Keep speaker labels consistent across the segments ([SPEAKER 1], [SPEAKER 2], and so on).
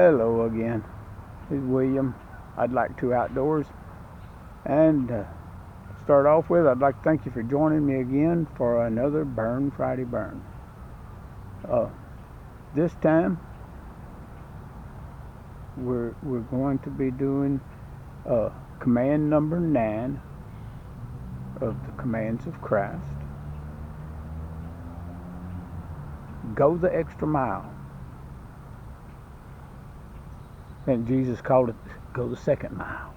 [SPEAKER 1] Hello again. It's William. I'd like to outdoors. And start off with, I'd like to thank you for joining me again for another Burn Friday Burn. This time, we're going to be doing command number 9 of the commands of Christ. Go the extra mile. And Jesus called it go the second mile.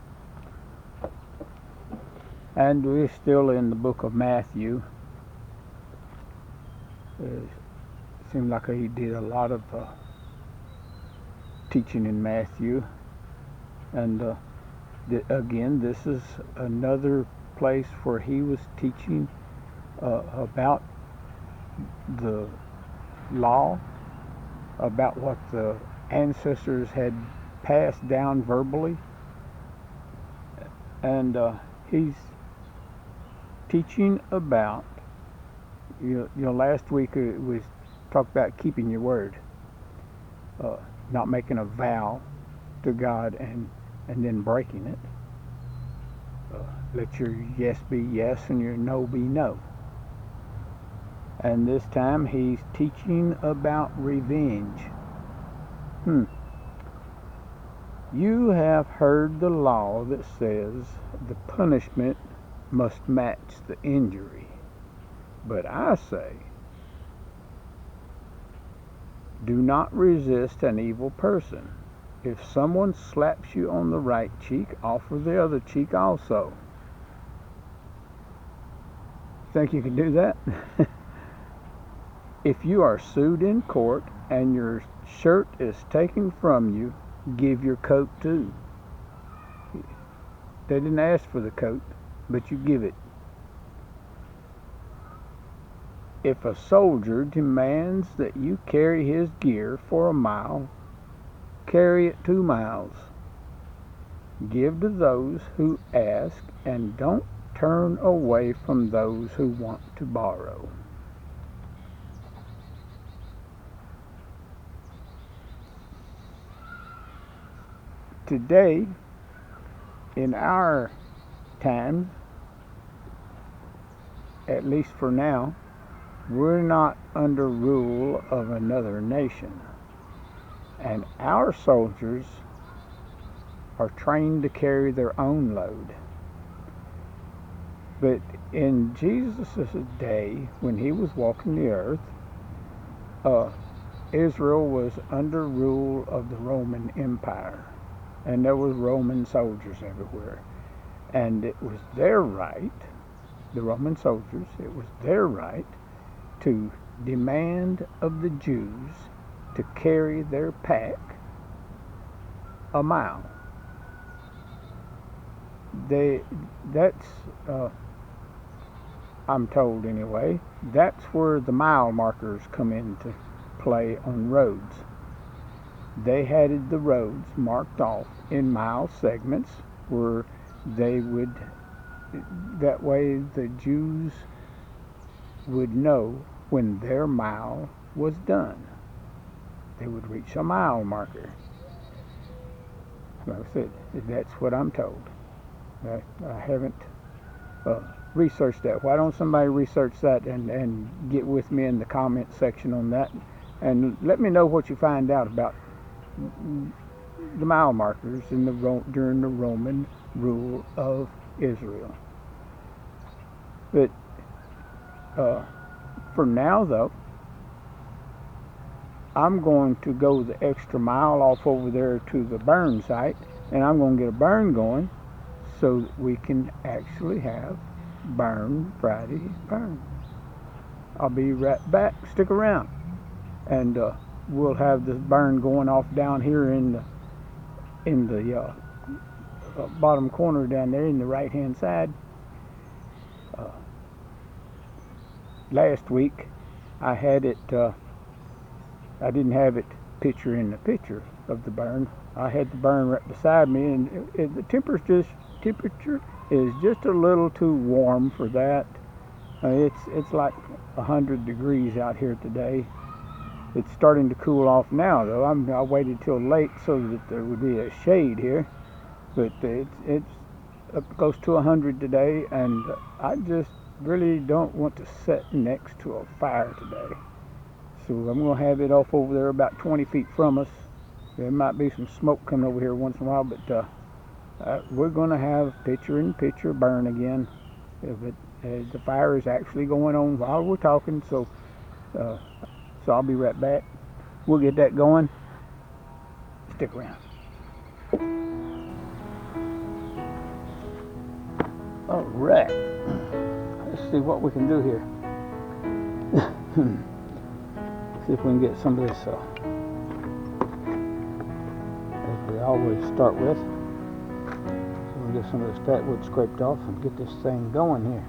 [SPEAKER 1] And we're still in the book of Matthew. It seemed like he did a lot of teaching in Matthew. And again, this is another place where he was teaching about the law, about what the ancestors had passed down verbally, and he's teaching about, last week it was talked about keeping your word, not making a vow to God and then breaking it. Let your yes be yes and your no be no. And this time he's teaching about revenge. You have heard the law that says the punishment must match the injury. But I say, do not resist an evil person. If someone slaps you on the right cheek, offer the other cheek also. Think you can do that? If you are sued in court and your shirt is taken from you, give your coat too. They didn't ask for the coat, but you give it. If a soldier demands that you carry his gear for a mile, carry it 2 miles. Give to those who ask, and don't turn away from those who want to borrow. Today, in our time, at least for now, we're not under rule of another nation. And our soldiers are trained to carry their own load. But in Jesus' day, when he was walking the earth, Israel was under rule of the Roman Empire. And there was Roman soldiers everywhere. And it was their right, the Roman soldiers, it was their right to demand of the Jews to carry their pack a mile. I'm told anyway, that's where the mile markers come into play on roads. They had the roads marked off in mile segments where they would, that way the Jews would know when their mile was done. They would reach a mile marker. Like I said, that's what I'm told. I haven't researched that. Why don't somebody research that and get with me in the comment section on that, and let me know what you find out about the mile markers during the Roman rule of Israel. But for now, though, I'm going to go the extra mile off over there to the burn site, and I'm going to get a burn going so that we can actually have Burn Friday Burn. I'll be right back. Stick around, and we'll have this burn going off down here in the bottom corner down there in the right hand side. Last week I had it, I didn't have it picture in the picture of the burn. I had the burn right beside me, and the temperature is just a little too warm for that. It's like 100 degrees out here today, It's starting to cool off now, though. I waited till late so that there would be a shade here, but it's up close to 100 today, and I just really don't want to sit next to a fire today. So I'm going to have it off over there about 20 feet from us. There might be some smoke coming over here once in a while, but we're going to have picture-in-picture burn again. But the fire is actually going on while we're talking, so I'll be right back. We'll get that going. Stick around. All right. Let's see what we can do here. See if we can get some of this, as we always start with. So we'll get some of this fat wood scraped off and get this thing going here.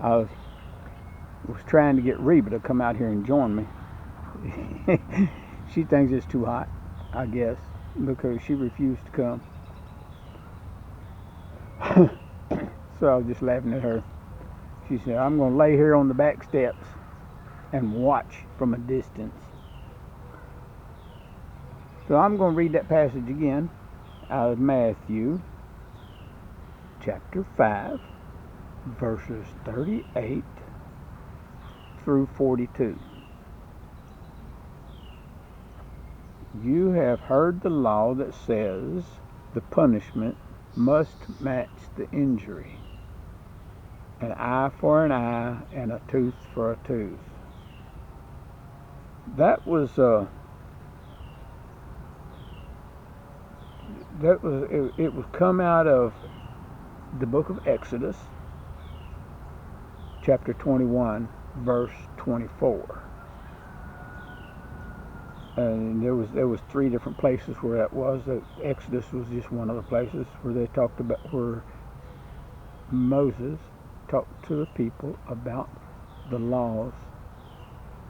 [SPEAKER 1] I was trying to get Reba to come out here and join me. She thinks it's too hot, I guess, because she refused to come. So I was just laughing at her. She said, I'm going to lay here on the back steps and watch from a distance. So I'm going to read that passage again out of Matthew chapter 5, verses 38 through 42. You have heard the law that says the punishment must match the injury. An eye for an eye and a tooth for a tooth. That was it was come out of the book of Exodus, chapter 21, verse 24. And there was 3 different places where that was. Exodus was just one of the places where they talked about, where Moses talked to the people about the laws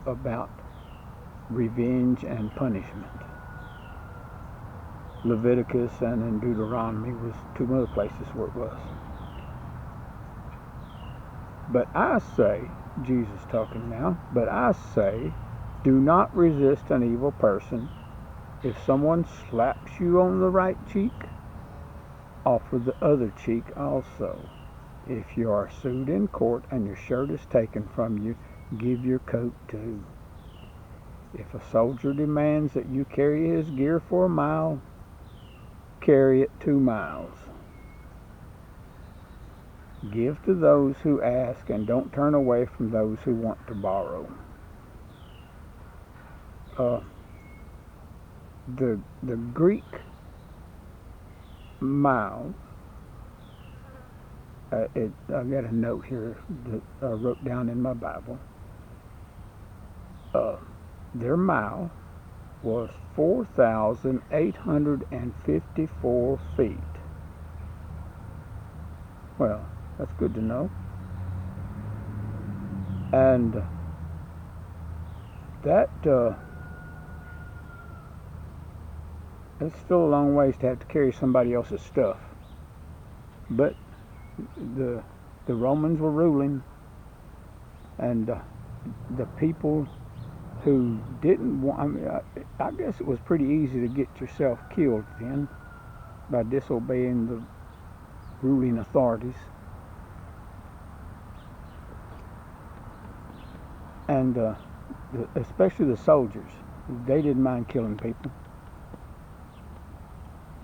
[SPEAKER 1] about revenge and punishment. Leviticus and in Deuteronomy was two other places where it was. But I say, Jesus talking now, but I say, do not resist an evil person. If someone slaps you on the right cheek, offer the other cheek also. If you are sued in court and your shirt is taken from you, give your coat too. If a soldier demands that you carry his gear for a mile, carry it 2 miles. Give to those who ask, and don't turn away from those who want to borrow. The Greek mile, I got a note here that I wrote down in my Bible. Their mile was 4,854 feet. Well, that's good to know. And it's still a long ways to have to carry somebody else's stuff. But the Romans were ruling, and the people who didn't want, I guess it was pretty easy to get yourself killed then by disobeying the ruling authorities. And especially the soldiers, they didn't mind killing people.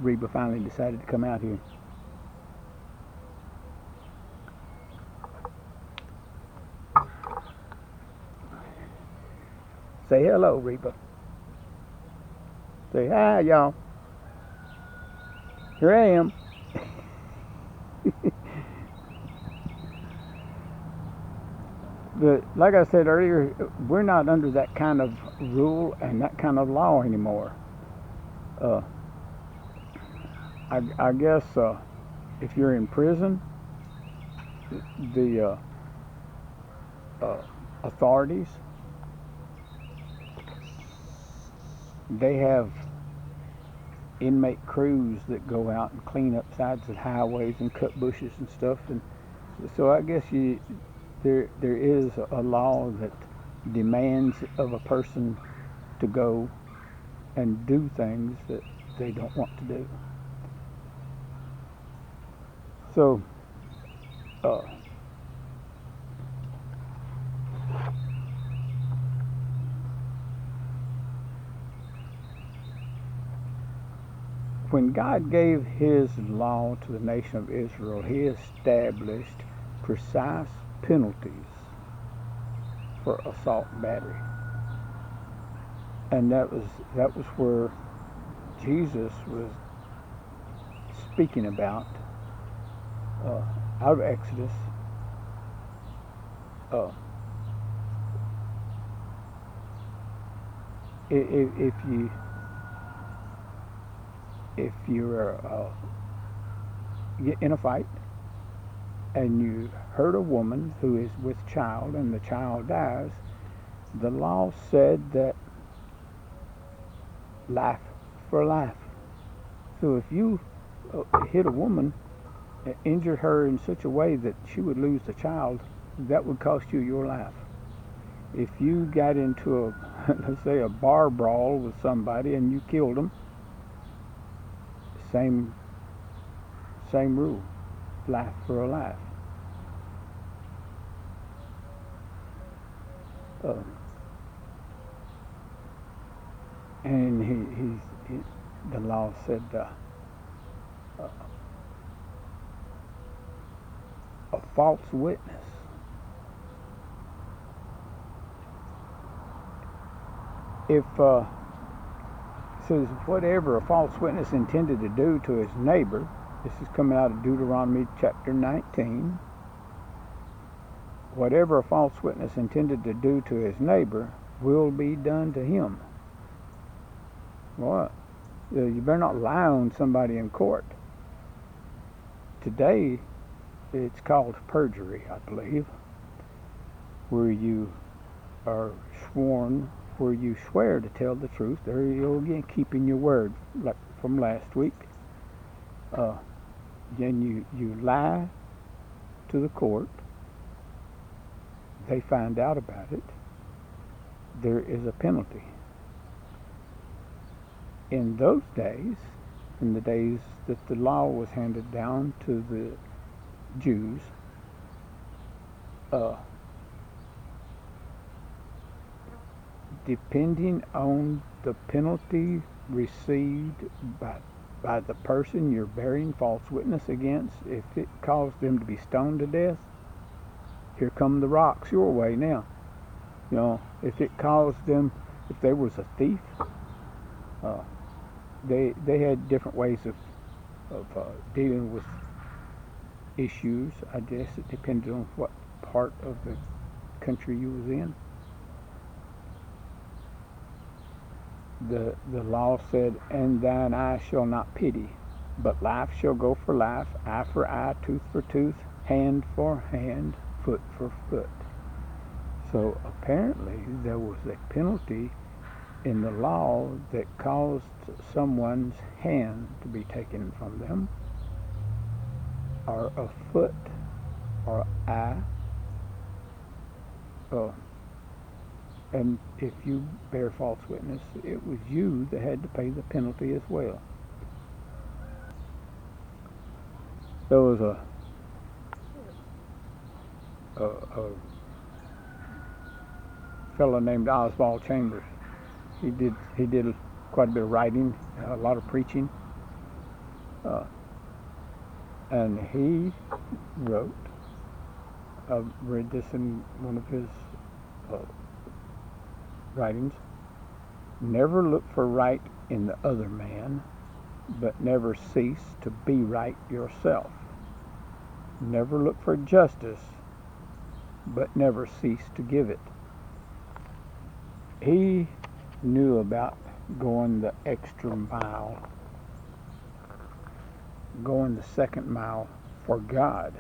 [SPEAKER 1] Reba finally decided to come out here. Say hello, Reba. Say hi, y'all. Here I am. But like I said earlier, we're not under that kind of rule and that kind of law anymore. I guess if you're in prison, the authorities, they have inmate crews that go out and clean up sides of highways and cut bushes and stuff. And so I guess there is a law that demands of a person to go and do things that they don't want to do. So when God gave his law to the nation of Israel, he established precise penalties for assault and battery. And that was where Jesus was speaking about out of Exodus. If you're in a fight and you hurt a woman who is with child and the child dies, the law said that life for life. So if you hit a woman, injure her in such a way that she would lose the child, that would cost you your life. If you got into let's say a bar brawl with somebody and you killed them, same rule, life for a life. And the law said a false witness. If says whatever a false witness intended to do to his neighbor, this is coming out of Deuteronomy chapter 19. Whatever a false witness intended to do to his neighbor will be done to him. What? You better not lie on somebody in court. Today, it's called perjury, I believe, where you are sworn, where you swear to tell the truth. There you go again, keeping your word. Like from last week. Then you lie to the court. They find out about it. There is a penalty. In those days, in the days that the law was handed down to the Jews, depending on the penalty received by the person you're bearing false witness against, if it caused them to be stoned to death, here come the rocks your way now. If it caused them, if there was a thief, they had different ways of dealing with issues. I guess it depended on what part of the country you was in. The law said, "And thine eye shall not pity, but life shall go for life, eye for eye, tooth for tooth, hand for hand, foot for foot." So apparently there was a penalty in the law that caused someone's hand to be taken from them, or a foot, or eye. And if you bear false witness, it was you that had to pay the penalty as well. There was a fellow named Oswald Chambers. He did quite a bit of writing, a lot of preaching, and he wrote. I read this in one of his writings. Never look for right in the other man, but never cease to be right yourself. Never look for justice, but never cease to give it. He knew about going the extra mile, going the second mile for God.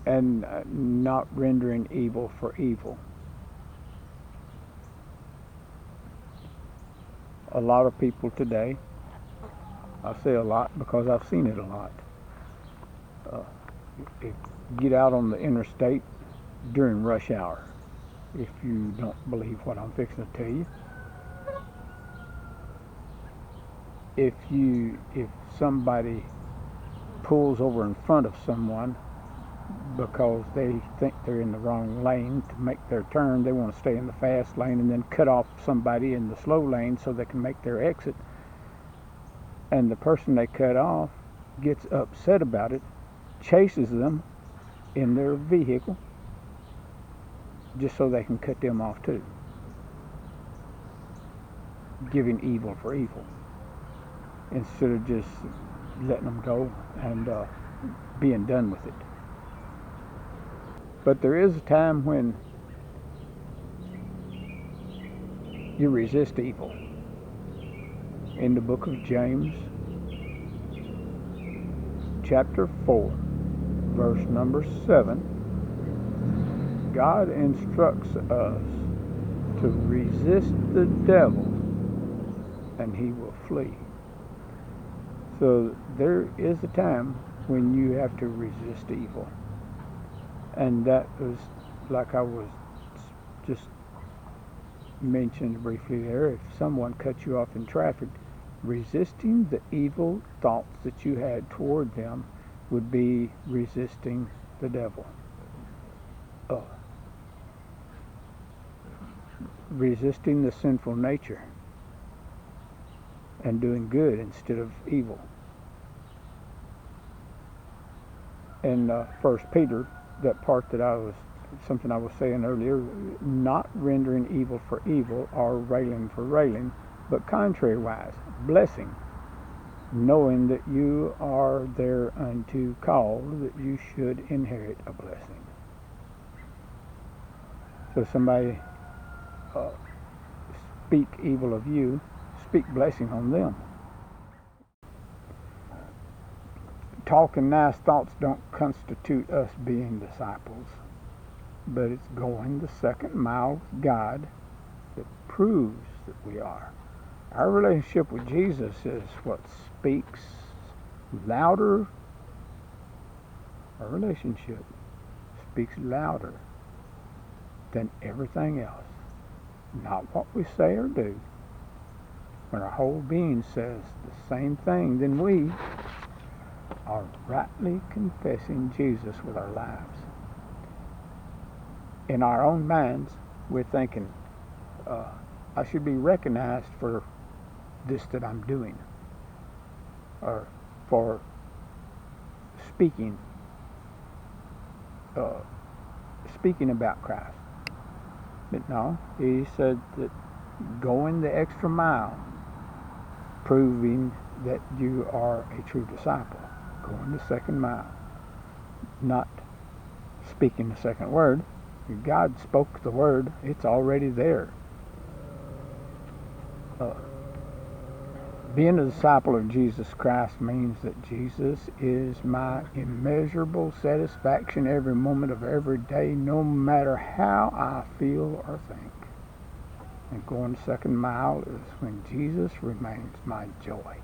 [SPEAKER 1] And not rendering evil for evil. A lot of people today, I say a lot because I've seen it a lot, get out on the interstate during rush hour. If you don't believe what I'm fixing to tell you, if somebody pulls over in front of someone because they think they're in the wrong lane to make their turn, they want to stay in the fast lane and then cut off somebody in the slow lane so they can make their exit, and the person they cut off gets upset about it, chases them in their vehicle just so they can cut them off too, giving evil for evil instead of just letting them go and being done with it. But there is a time when you resist evil. In the book of James, chapter 4, verse number 7, God instructs us to resist the devil and he will flee. So there is a time when you have to resist evil. And that was, like I was just mentioned briefly there, if someone cut you off in traffic, resisting the evil thoughts that you had toward them would be resisting the devil. Resisting the sinful nature and doing good instead of evil. In 1 Peter, that part that I was saying earlier, not rendering evil for evil or railing for railing, but contrariwise, blessing, knowing that you are thereunto called, that you should inherit a blessing. So somebody speak evil of you, speak blessing on them. Talking nice thoughts don't constitute us being disciples. but it's going the second mile with God that proves that we are. Our relationship with Jesus is what speaks louder. Our relationship speaks louder than everything else. Not what we say or do. When our whole being says the same thing, then we are rightly confessing Jesus with our lives. In our own minds, we're thinking, I should be recognized for this that I'm doing, or for speaking about Christ. But no, he said that going the extra mile, proving that you are a true disciple, going the second mile, not speaking the second word. God spoke the word, it's already there. Being a disciple of Jesus Christ means that Jesus is my immeasurable satisfaction every moment of every day, no matter how I feel or think. And going the second mile is when Jesus remains my joy,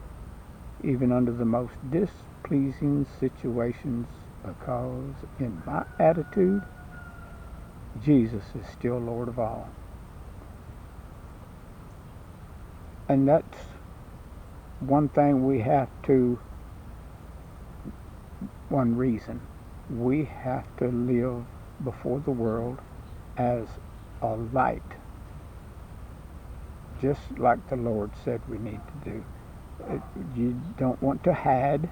[SPEAKER 1] even under the most displeasing situations, because in my attitude, Jesus is still Lord of all. And that's one thing one reason we have to live before the world as a light, just like the Lord said we need to do. You don't want to hide.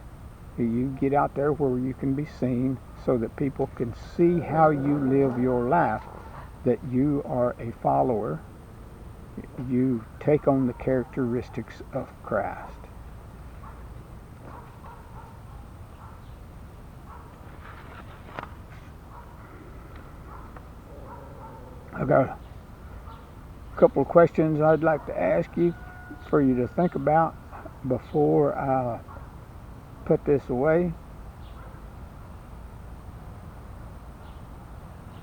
[SPEAKER 1] You get out there where you can be seen so that people can see how you live your life, that you are a follower. You take on the characteristics of Christ. I've got a couple of questions I'd like to ask you for you to think about before I put this away.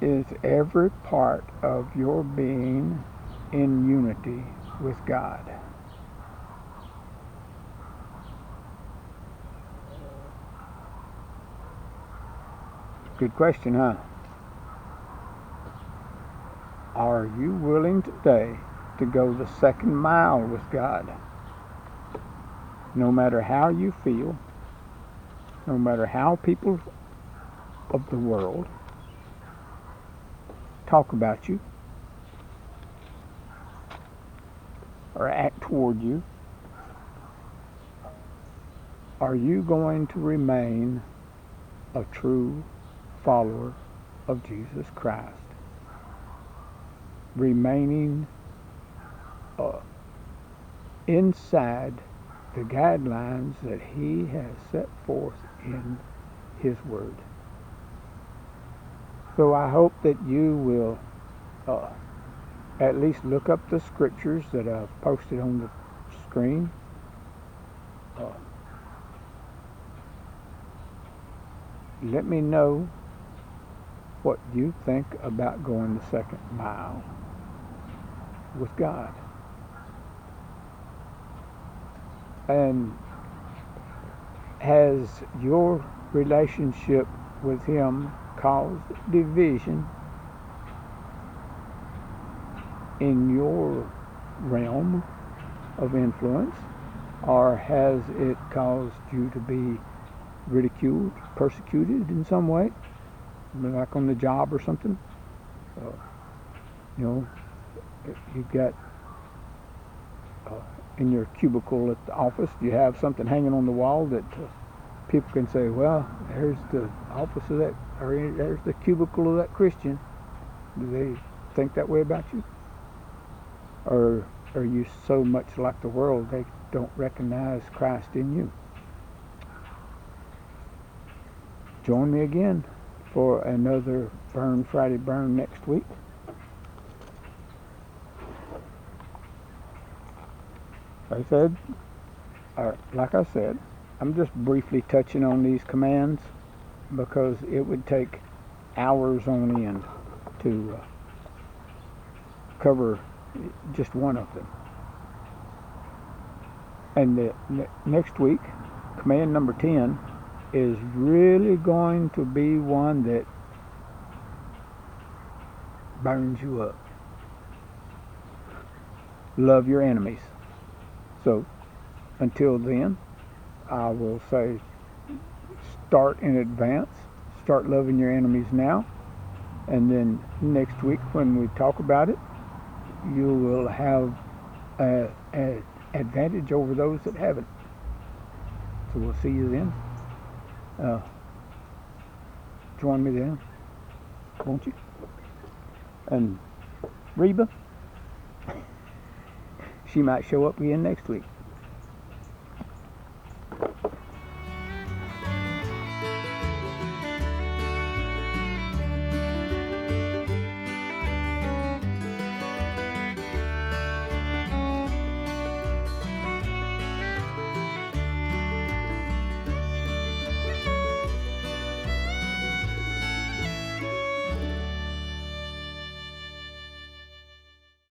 [SPEAKER 1] Is every part of your being in unity with God? Good question, huh? Are you willing today to go the second mile with God? No matter how you feel, no matter how people of the world talk about you or act toward you, are you going to remain a true follower of Jesus Christ? Remaining inside the guidelines that he has set forth in his word. So I hope that you will at least look up the scriptures that I've posted on the screen. Let me know what you think about going the second mile with God. And has your relationship with him caused division in your realm of influence, or has it caused you to be ridiculed, persecuted in some way, like on the job or something? You got in your cubicle at the office, you have something hanging on the wall that people can say, well, there's the office of that, or there's the cubicle of that Christian. Do they think that way about you? Or are you so much like the world they don't recognize Christ in you? Join me again for another Burn Friday Burn next week. Like I said, I'm just briefly touching on these commands because it would take hours on end to cover just one of them. And next week, command number 10 is really going to be one that burns you up. Love your enemies. So until then, I will say start in advance. Start loving your enemies now. And then next week when we talk about it, you will have an advantage over those that haven't. So we'll see you then. Join me then, won't you? And Reba, she might show up again next week.